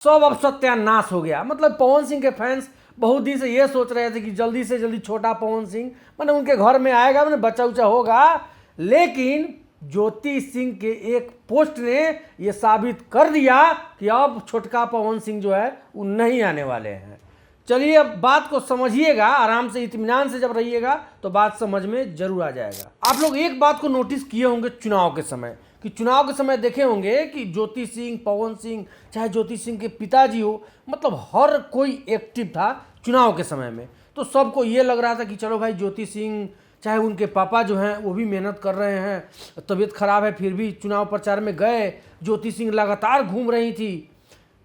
सब अब सत्यानाश हो गया। मतलब पवन सिंह के फैंस बहुत दिन से ये सोच रहे थे कि जल्दी से जल्दी छोटा पवन सिंह मैंने उनके घर में आएगा, मैंने बच्चा उच्चा होगा, लेकिन ज्योति सिंह के एक पोस्ट ने ये साबित कर दिया कि अब छोटका पवन सिंह जो है वो नहीं आने वाले हैं। चलिए अब बात को समझिएगा, आराम से इत्मीनान से जब रहिएगा तो बात समझ में जरूर आ जाएगा। आप लोग एक बात को नोटिस किए होंगे चुनाव के समय, कि चुनाव के समय देखे होंगे कि ज्योति सिंह, पवन सिंह, चाहे ज्योति सिंह के पिताजी हो, मतलब हर कोई एक्टिव था चुनाव के समय में। तो सबको ये लग रहा था कि चलो भाई ज्योति सिंह, चाहे उनके पापा जो हैं वो भी मेहनत कर रहे हैं, तबीयत खराब है फिर भी चुनाव प्रचार में गए, ज्योति सिंह लगातार घूम रही थी,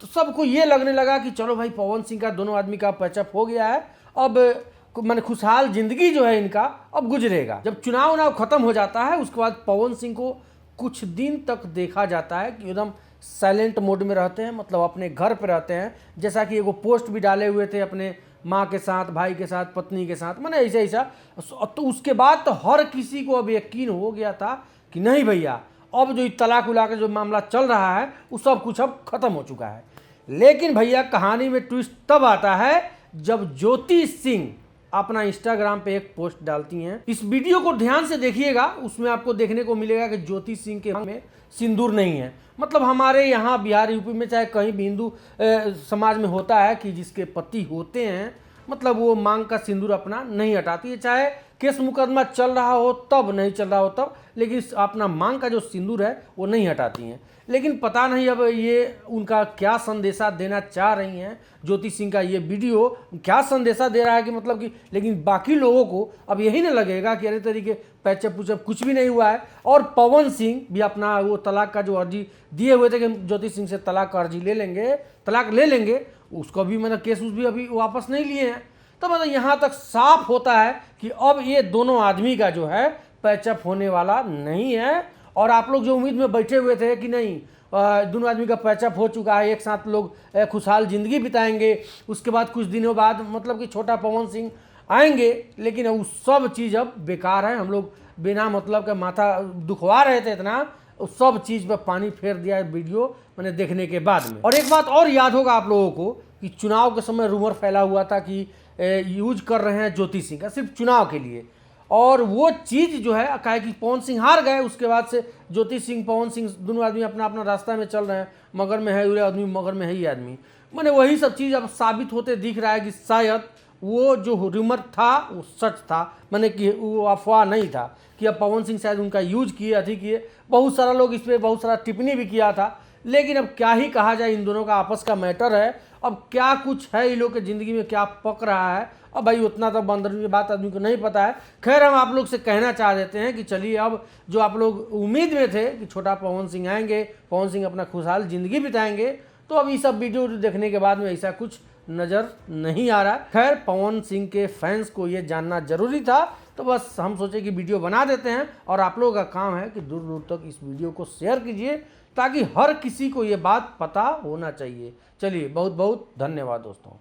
तो सबको ये लगने लगा कि चलो भाई पवन सिंह का, दोनों आदमी का पैचअप हो गया है, अब मैंने खुशहाल जिंदगी जो है इनका अब गुजरेगा। जब चुनाव खत्म हो जाता है उसके बाद पवन सिंह को कुछ दिन तक देखा जाता है कि एकदम साइलेंट मोड में रहते हैं, मतलब अपने घर पे रहते हैं। जैसा कि एगो पोस्ट भी डाले हुए थे अपने माँ के साथ, भाई के साथ, पत्नी के साथ, मैंने ऐसा ऐसा। तो उसके बाद तो हर किसी को अब यकीन हो गया था कि नहीं भैया, अब जो तलाक उला का जो मामला चल रहा है वो सब कुछ अब खत्म हो चुका है। लेकिन भैया कहानी में ट्विस्ट तब आता है जब ज्योति सिंह अपना इंस्टाग्राम पे एक पोस्ट डालती हैं। इस वीडियो को ध्यान से देखिएगा, उसमें आपको देखने को मिलेगा कि ज्योति सिंह के में सिंदूर नहीं है। मतलब हमारे यहाँ बिहार यूपी में चाहे कहीं भी हिंदू समाज में होता है कि जिसके पति होते हैं, मतलब वो मांग का सिंदूर अपना नहीं हटाती है, चाहे केस मुकदमा चल रहा हो तब, नहीं चल रहा हो तब, लेकिन अपना मांग का जो सिंदूर है वो नहीं हटाती हैं। लेकिन पता नहीं अब ये उनका क्या संदेशा देना चाह रही हैं, ज्योति सिंह का ये वीडियो क्या संदेशा दे रहा है कि मतलब कि, लेकिन बाकी लोगों को अब यही ना लगेगा कि अरे तरीके पैचअप पुचअप कुछ भी नहीं हुआ है। और पवन सिंह भी अपना वो तलाक का जो अर्जी दिए हुए थे कि ज्योति सिंह से तलाक का अर्जी ले लेंगे, तलाक ले लेंगे, उसको भी मतलब केस उस भी अभी वापस नहीं लिए हैं। तो मतलब यहाँ तक साफ होता है कि अब ये दोनों आदमी का जो है पैचअप होने वाला नहीं है। और आप लोग जो उम्मीद में बैठे हुए थे कि नहीं दोनों आदमी का पैचअप हो चुका है, एक साथ लोग खुशहाल जिंदगी बिताएंगे, उसके बाद कुछ दिनों बाद मतलब कि छोटा पवन सिंह आएंगे, लेकिन वो सब चीज़ अब बेकार है। हम लोग बिना मतलब का माथा दुखवा रहे थे इतना, उस सब चीज़ पर पानी फेर दिया वीडियो मैंने देखने के बाद में। और एक बात और याद होगा आप लोगों को कि चुनाव के समय रूमर फैला हुआ था कि यूज कर रहे हैं ज्योति सिंह का सिर्फ चुनाव के लिए, और वो चीज़ जो है काहे कि पवन सिंह हार गए, उसके बाद से ज्योति सिंह, पवन सिंह दोनों आदमी अपना अपना रास्ता में चल रहे हैं, मगर में है ये आदमी, मगर में है ही आदमी। मैंने वही सब चीज़ अब साबित होते दिख रहा है कि शायद वो जो रूमर था वो सच था, मैंने कि वो अफवाह नहीं था कि अब पवन सिंह शायद उनका यूज किए, अधिक किए। बहुत सारा लोग इस पर बहुत सारा टिप्पणी भी किया था, लेकिन अब क्या ही कहा जाए, इन दोनों का आपस का मैटर है। अब क्या कुछ है इन लोग की ज़िंदगी में क्या पक रहा है, अब भाई उतना तो अंदर की बात आदमी को नहीं पता है। खैर हम आप लोग से कहना चाह देते हैं कि चलिए अब जो आप लोग उम्मीद में थे कि छोटा पवन सिंह आएंगे, पवन सिंह अपना खुशहाल ज़िंदगी बिताएंगे, तो अब ये सब वीडियो देखने के बाद में ऐसा कुछ नज़र नहीं आ रहा। खैर पवन सिंह के फैंस को ये जानना जरूरी था, तो बस हम सोचे कि वीडियो बना देते हैं, और आप लोगों का काम है कि दूर दूर तक इस वीडियो को शेयर कीजिए ताकि हर किसी को ये बात पता होना चाहिए। चलिए बहुत बहुत धन्यवाद दोस्तों।